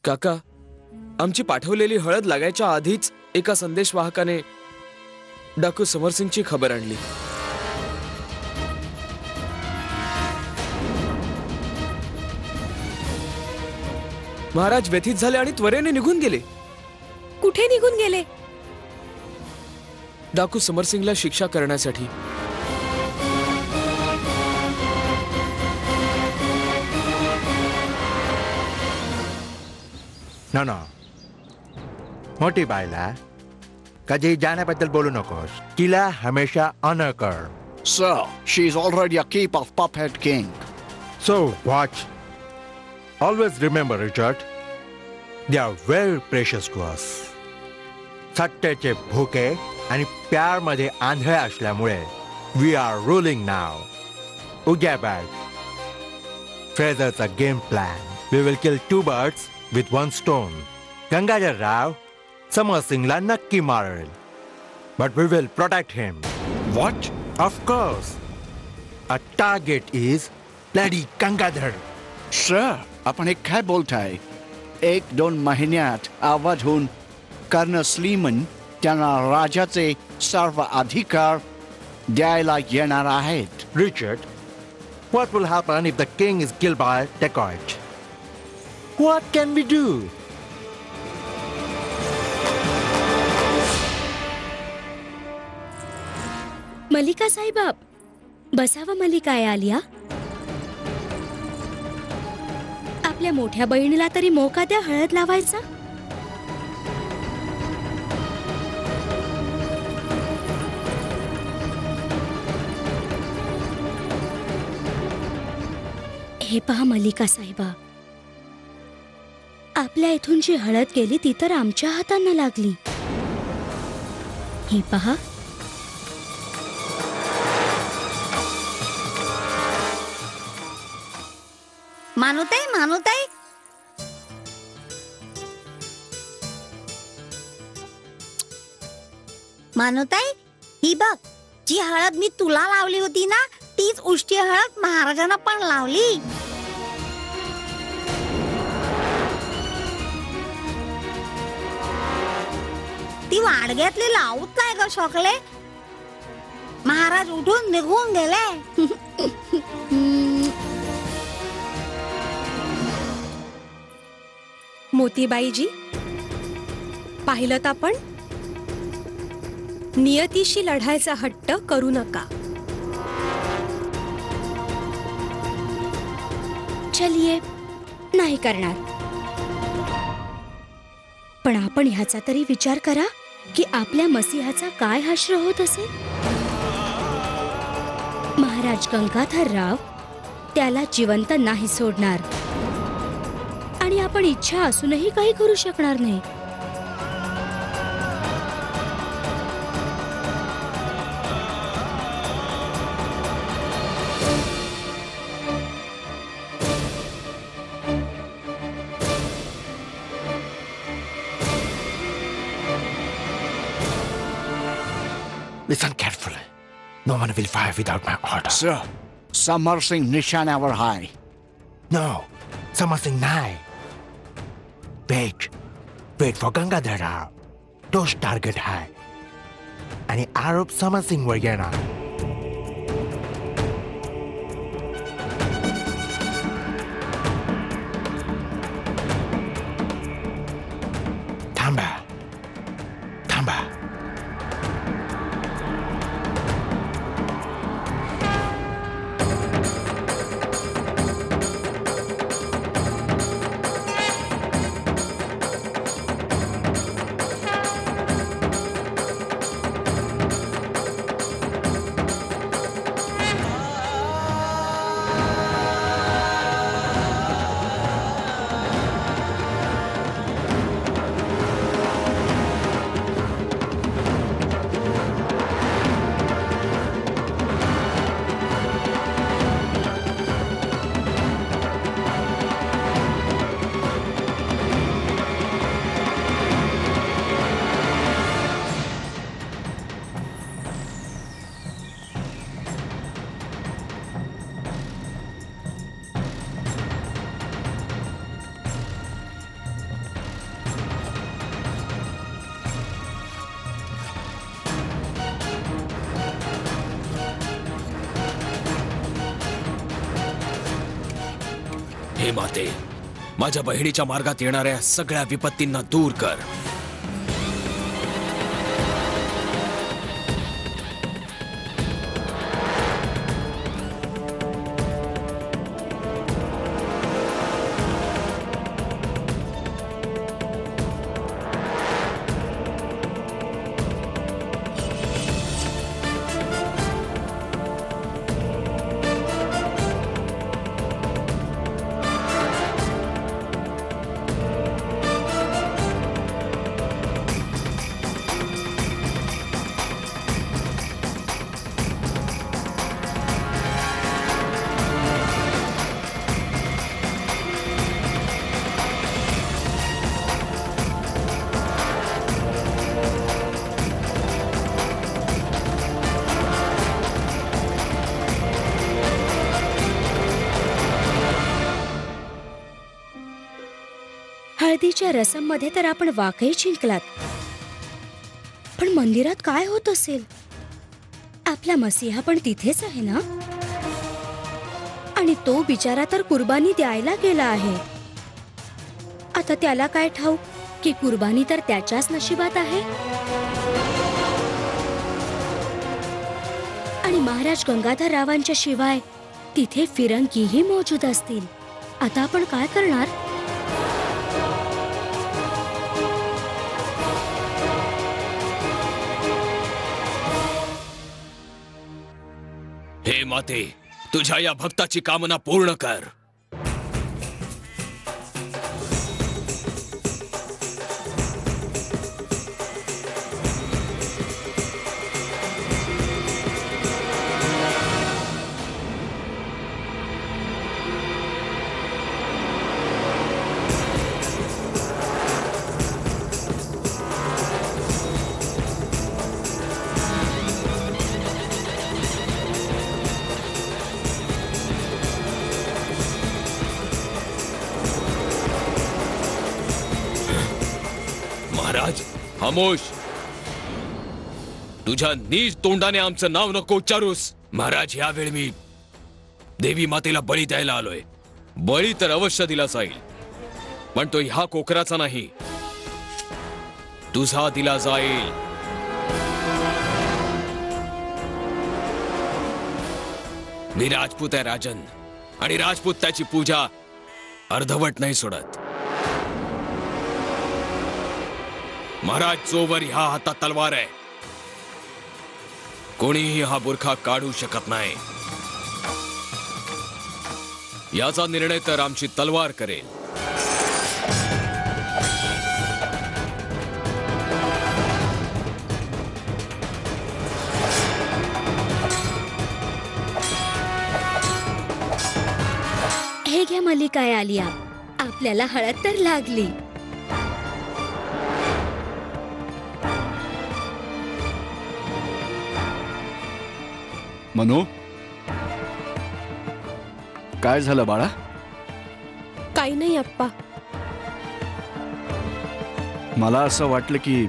काका, आमची पाठवलेली हळद लागायच्या आधीच एका संदेशवाहकाने डाकू समरसिंगची खबर आणली. महाराज व्यथित झाले आणि त्वरेने निघून गेले. कुठे निघून गेले? डाकू समरसिंगला शिक्षा करण्यासाठी. No. मोठी बायला कधी जाण्याबद्दल बोलू नकोस. तिला हमेशा ऑनर कर. Sir, she is already a keep of Puppet King. So watch. Always remember, Richard, they are very precious to us. सत्तेचे भुके आणि प्यारमध्ये आंधळे असल्यामुळे we are ruling now. उद्या bag. Fraser's a game plan. We will kill 2 birds with 1 stone. Gangadhar Rao Samarsinghla नक्की मारेल. But we will protect him. What? Of course. Our target is bloody Gangadhar. Sir, आपण एक काय बोलताय? 1-2 महिन्यात अवधून कर्ण Sleeman त्यांना राजाचे सर्व अधिकार द्यायला येणार आहेत. Richard, what will happen if the king is killed by dacoit? What can we do? मलिका साहेबाब, बसावं. मलिका आलिया, आपल्या मोठ्या बहिणीला तरी मोका द्या हळद लावायचा. हे पहा मलिका साहेबा, आपल्या इथून जी हळद गेली ती तर आमच्या हातांना लागली. हे पहा, मानुताई, मानुताई, मानुताई, ही बघ, जी हळद मी तुला लावली होती ना, तीच उष्टी हळद महाराजांना पण लावली. ती वाडग्यातली लावूच नाही ग शोकले. महाराज उठून निघून गेले. मोतीबाईजी, पाहिलं तर आपण नियतीशी लढायचा हट्ट करू नका. चलिये, नाही करणार. पण आपण ह्याचा तरी विचार करा की आपल्या मसीहाचा काय हश्र होत असेल. महाराज गंगाधरराव त्याला जिवंत नाही सोडणार आणि आपण इच्छा असूनही काही करू शकणार नाही. Listen carefully. No one will fire without my order. Sir, समर सिंग निशाण्यावर आहे. No, Samarsingh नाही. Wait for Gangadhar Rao. तोच टार्गेट आहे आणि आरोप समरसिंग वर येणार. थांबा. हे माते, माझ्या बहिणीच्या मार्गात येणाऱ्या सगळ्या विपत्तींना दूर कर. हळदीच्या रसम मध्ये तर आपण वाकई जिंकलात, पण मंदिरात काय होत असेल? आपला मसीहा पण तिथेच आहे ना? आणि तो बिचारा तर कुर्बानी द्यायला गेला आहे. आता त्याला काय ठाऊक की कुर्बानी तर त्याच्याच नशिबात आहे. आणि महाराज गंगाधर रावांच्या शिवाय तिथे फिरंगीही मौजूद असतील. आता आपण काय करणार? हे माते, तुझ्या या भक्ताची कामना पूर्ण कर. महाराज, खामोश. तुझ्या नीच तोंडाने आमचं नाव नको उच्चारूस. महाराज, यावेळी मी देवी मातेला बळी द्यायला आलोय. बळी तर अवश्य दिला जाईल, पण तो ह्या कोकराचा नाही, तुझा दिला जाईल. मी राजपूत आहे राजन, आणि राजपूत त्याची पूजा अर्धवट नाही सोडत. महाराज, जोवर ह्या हातात तलवार आहे, कोणीही हा बुरखा काढू शकत नाही. याचा निर्णय तर आमची तलवार करेल. हे घ्या मल्लिका आलिया, आपल्याला हळद तर लागली. मनू, काय झालं बाळा? काही नाही अप्पा. मला असं वाटलं की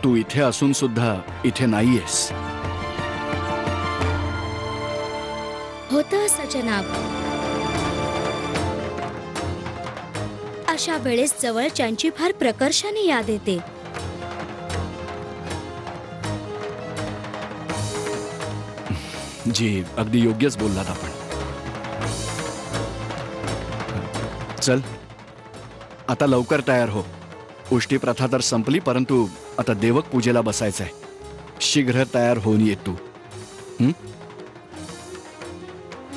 तू इथे असून सुद्धा इथे नाहीयेस. होतं असं जनाब. अशा वेळेस जवळच्यांची फार प्रकर्षाने याद येते. जी, अगदी योग्यच बोललात आपण. चल, आता लवकर तयार हो. उष्टी प्रथा तर संपली, परंतु आता देवक पूजेला बसायचंय. शीघ्र तयार होऊन ये तू.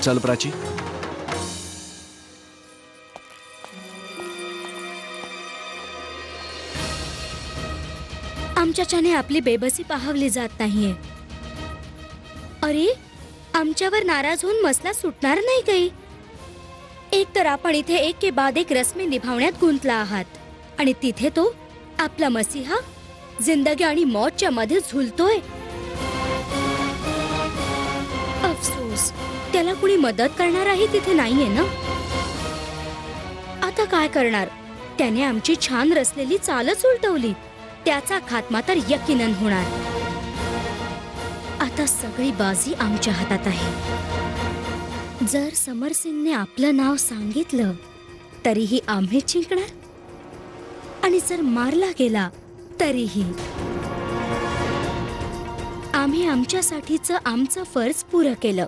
चल प्राची. आमच्याच्याने आपली बेबसी पाहवली जात नाहीये. अरे, आमच्यावर नाराज होऊन मसला सुटणार नाही काही. एक तर आपण इथे एक के बाद एक रस्मे निभावण्यात गुंतला आहात, आणि तिथे तो आपला मसीहा जिंदगी आणि मौतच्या मध्ये झुलतोय. अफसोस, त्याला कुणी मदत करणाराही तिथे नाहीये ना. आता काय करणार? त्याने आमची छान रचलेली चालच उलटवली. त्याचा खात्मा तर यकीनन होणार. आता सगळी बाजी आमच्या हातात आहे. जर समर सिंगने आपलं नाव सांगितलं तरीही आम्ही जिंकणार, आणि जर मारला गेला तरीही आम्ही आमच्यासाठीचं आमचं फर्ज पुरं केलं.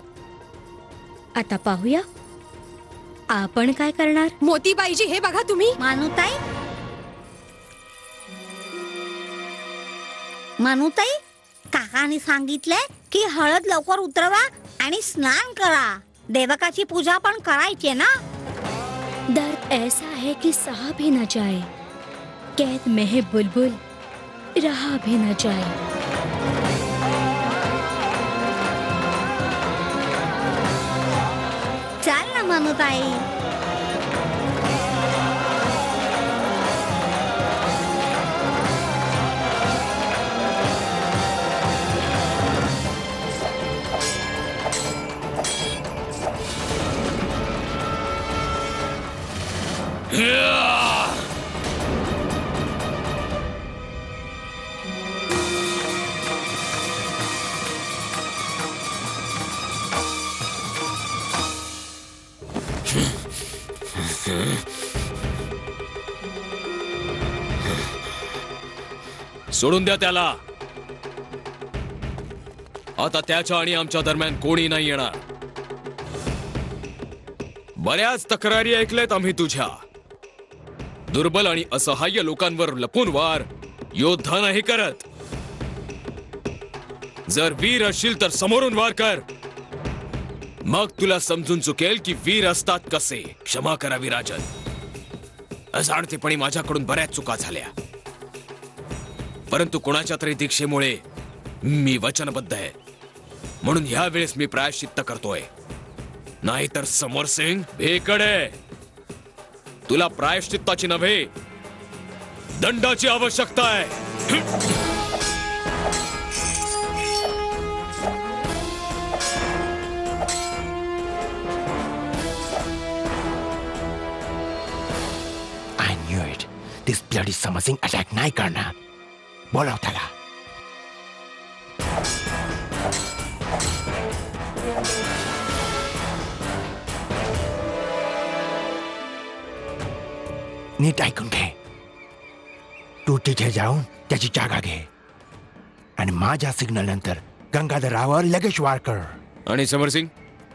आता पाहूया आपण काय करणार. मोतीबाईजी हे बघा तुम्ही. मानुताई, काकाने सांगितलंय की हळद लवकर उतरवा आणि स्नान करा. देवकाची पूजा पण करायची ना. दर्द ऐसा है कि सहा भी न जाए, कैद में है बुलबुल रहा भी न जाए. चाल ना मानुताई. सोडून द्या त्याला. आता त्याच्या आणि आमच्या दरम्यान कोणी नाही येणार. बऱ्याच तक्रारी ऐकल्यात आम्ही तुझ्या. दुर्बल आणि असहाय्य लोकांवर लपून वार योद्धा नाही करत. जर वीर असशील तर समोरून वार कर. मग तुला समजून चुकेल की वीर असतात कसे. क्षमा करा विराजन, अजाणतेपणी माझ्याकडून बऱ्याच चुका झाल्या, परंतु कोणाच्या तरी दीक्षेमुळे मी वचनबद्ध आहे. म्हणून ह्या वेळेस मी प्रायश्चित्त करतोय. नाहीतर समर सिंग भेकडे, तुला प्रायश्चित्ताची नव्हे दंडाची आवश्यकता आहे. I knew it. This bloody Samar Singh attack नाही करणार. बोलाव त्याला. नीट ऐकून घे. तू तिथे जाऊन त्याची जागा घे आणि माझ्या सिग्नल नंतर गंगाधरावर लगेच वार कर. आणि समर सिंग,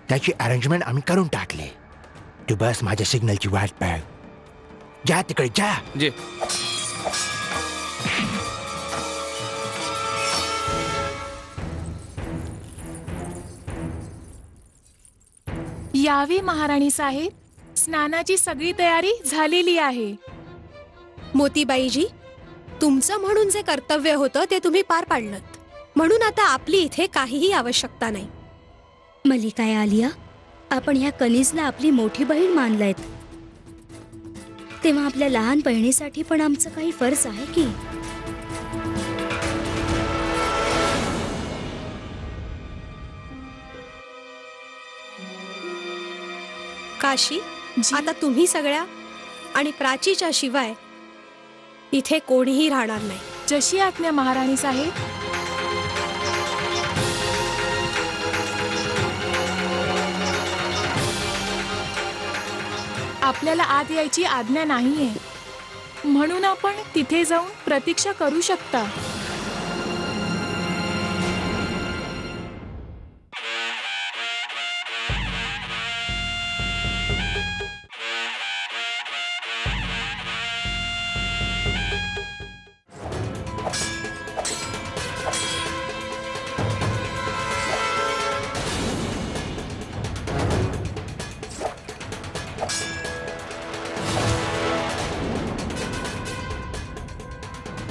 त्याची अरेंजमेंट आम्ही करून टाकली. तू बस माझ्या सिग्नलची वाट पाह. जा तिकडे जा. जे यावी महाराणी साहेब, स्नानाची सगळी तयारी झालेली आहे. मोतीबाईजी, तुमचं म्हणून जे कर्तव्य होतं ते तुम्ही पार पाडलं, म्हणून आता आपली इथे काहीही आवश्यकता नाही. मलिका आलिया, आपण ह्या कनिजला आपली मोठी बहीण मानलायत, तेव्हा आपल्या लहान बहिणीसाठी पण आमचं काही फर्ज आहे की. काशी, आता तुम्ही सगळ्या आणि प्राचीच्या शिवाय इथे कोणीही राहणार नाही. जशी आज्ञा महाराणी साहेब. आपल्याला आत यायची आज्ञा नाहीये, म्हणून आपण तिथे जाऊन प्रतीक्षा करू शकता.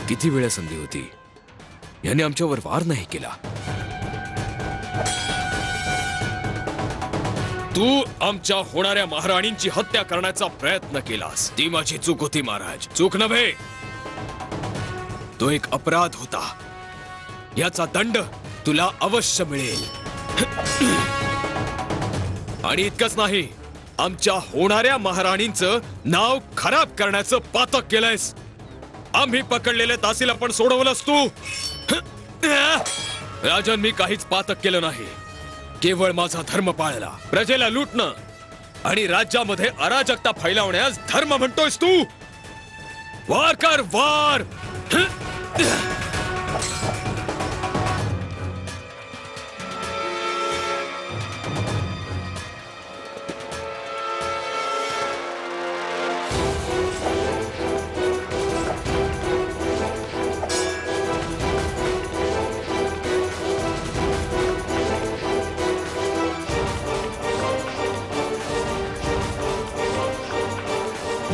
किती वेळा संधी होती, याने आमच्यावर वार नाही केला. तू आमच्या होणाऱ्या महाराणींची हत्या करण्याचा प्रयत्न केलास. ती माझी चूक होती महाराज, चूक नव्हे. तो एक अपराध होता. याचा दंड तुला अवश्य मिळेल. आणि इतकंच नाही, आमच्या होणाऱ्या महाराणींचं नाव खराब करण्याचं पातक केलंयस. आम्ही पकडलेले तासीला पण सोडवलंस तू. राजन, मी काहीच पातक केलं नाही. केवळ माझा धर्म पाळला. प्रजेला लुटणं आणि राज्यामध्ये अराजकता फैलावण्यास धर्म म्हणतोयस तू? वार कर, वार!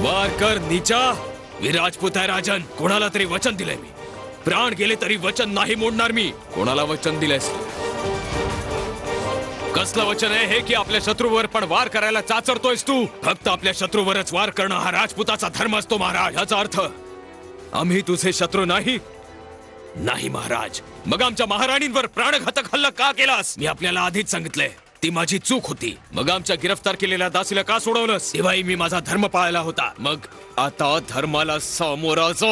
वार कर नीचा. मी राजपूत आहे राजन. कोणाला तरी वचन दिलंय मी. प्राण गेले तरी वचन नाही मोडणार मी. कोणाला वचन दिलंयस? कसलं वचन आहे हे की आपल्या शत्रूवर पण वार करायला चाचरतोयस तू? फक्त आपल्या शत्रूवरच वार करणं हा राजपुताचा धर्म असतो महाराज. याचा अर्थ आम्ही तुझे शत्रू नाही? नाही महाराज. मग आमच्या महाराणींवर प्राणघातक हल्ला का केलास? मी आपल्याला आधीच सांगितलंय ती माझी चूक होती. मग आमच्या गिरफ्तार केलेल्या दासीला का सोडवलंस? तेव्हाही मी माझा धर्म पाळला होता. मग आता धर्माला सामोरा जा.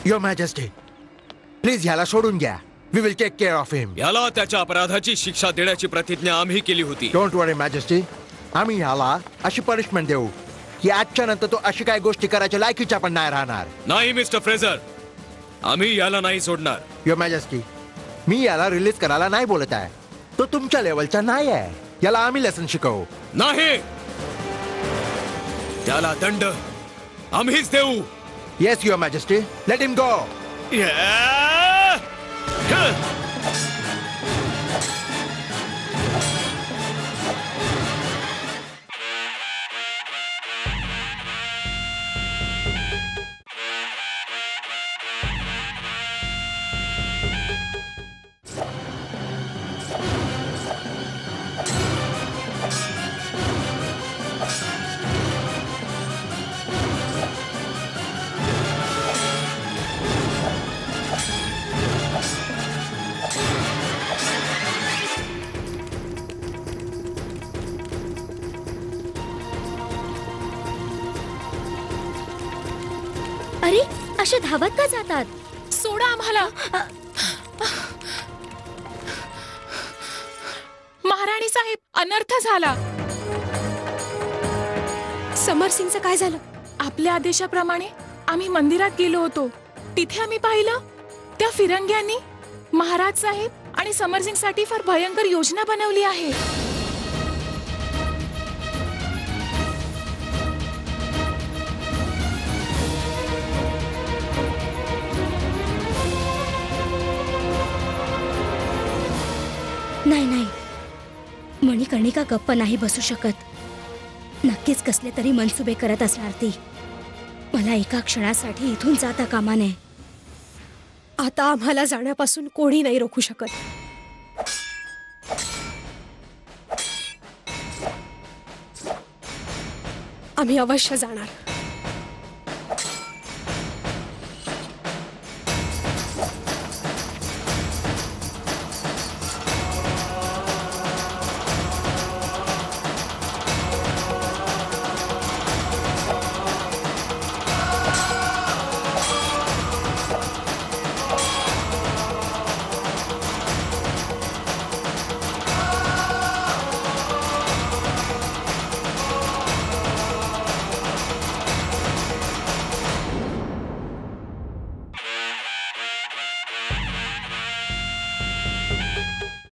युअर मॅजेस्टी, प्लीज ह्याला सोडून घ्या. We will take care of him. याला त्याच्या अपराधाची शिक्षा देण्याची प्रतिज्ञा आम्ही केली होती. डोंट वरी मॅजेस्टी, आम्ही ह्याला अशी पनिशमेंट देऊ की आजच्या नंतर तो अशी काही गोष्टी करायच्या लायकीचा पण नाही राहणार. नाही मिस्टर फ्रेझर, आम्ही याला नाही सोडणार. युअर मॅजेस्टी, मी याला रिलीज करायला नाही बोलत आहे. तो तुमच्या लेवलचा नाही आहे. याला आम्ही लेसन शिकवू. नाही, त्याला दंड आम्हीच देऊ. Yes your majesty, let him go. अरे असे धावत का जातात? सोडा आम्हाला. महाराणी साहेब, अनर्थ झाला. समरसिंगचं काय झालं? आपल्या आदेशाप्रमाणे आम्ही मंदिरात गेलो होतो. तिथे आम्ही पाहिलं त्या फिरंग्यांनी महाराज साहेब आणि समरसिंग साठी फार भयंकर योजना बनवली आहे. नाही नाही, मणिकर्णिका गप्प नाही बसू शकत. नक्कीच कसले तरी मनसुबे करत असणार ती. मला एका क्षणासाठी इथून जाता कामा नये. आता आम्हाला जाण्यापासून कोणी नाही रोखू शकत. आम्ही अवश्य जाणार.